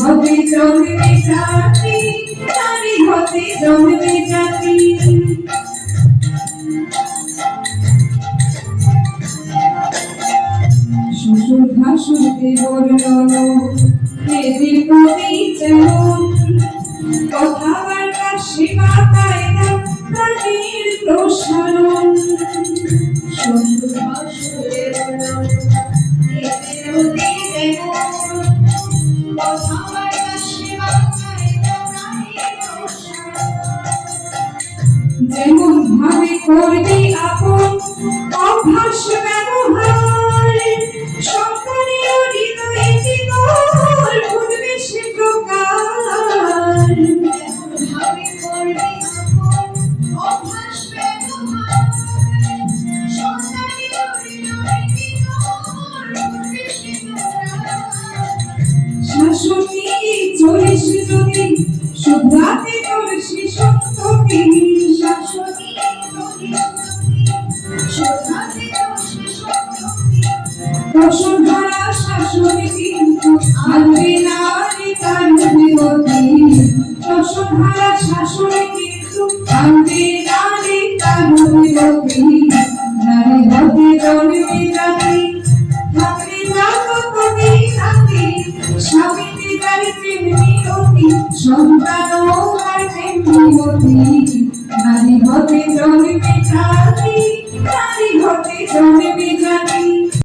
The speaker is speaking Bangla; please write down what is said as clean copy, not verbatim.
হতে জন্মে জাতি, নারী হতে জন্মে জাতি। শ্বশুর ভাসুরকে বলল মেয়েদের প্রতি যেমন কথাবার্তা সেবা কায়দা প্রাণীর প্রসারণ। শ্বশুর ভাসুরকে বলল মেয়েদের প্রতি যেমন কথাবার্তা সেবা কায়দা প্রাণীর প্রসারণ। যেমন ভাবে করবি আপন অভ্যাস ব্যবহার, সন্তানের হৃদয়ে জীবন ঘুরবে সে প্রকার। ভাবে করবি আপন অভ্যাস ব্যবহার, সন্তানের হৃদয়ে জীবন ঘুরবে সে প্রকার। শাশুড়ি চলিস যদি শুভ্রাতে তোর শিশুত্বকে, শাশুড়ি বসুন্ধরা শাশুড়ি কিন্তু আনবে না রে তার বিরতি। বসুন্ধরা শাশুড়ি কিন্তু আনবে না রে তার বিরতি। নারী হতে জন্মে জাতি, থাকলে যাতো কবি জাতি। স্বামীতে তার তেমনি অতি, সন্তানও তার তেমনি অতি। নারী হতে জন্মে জাতি, নারী হতে জন্মে জাতি।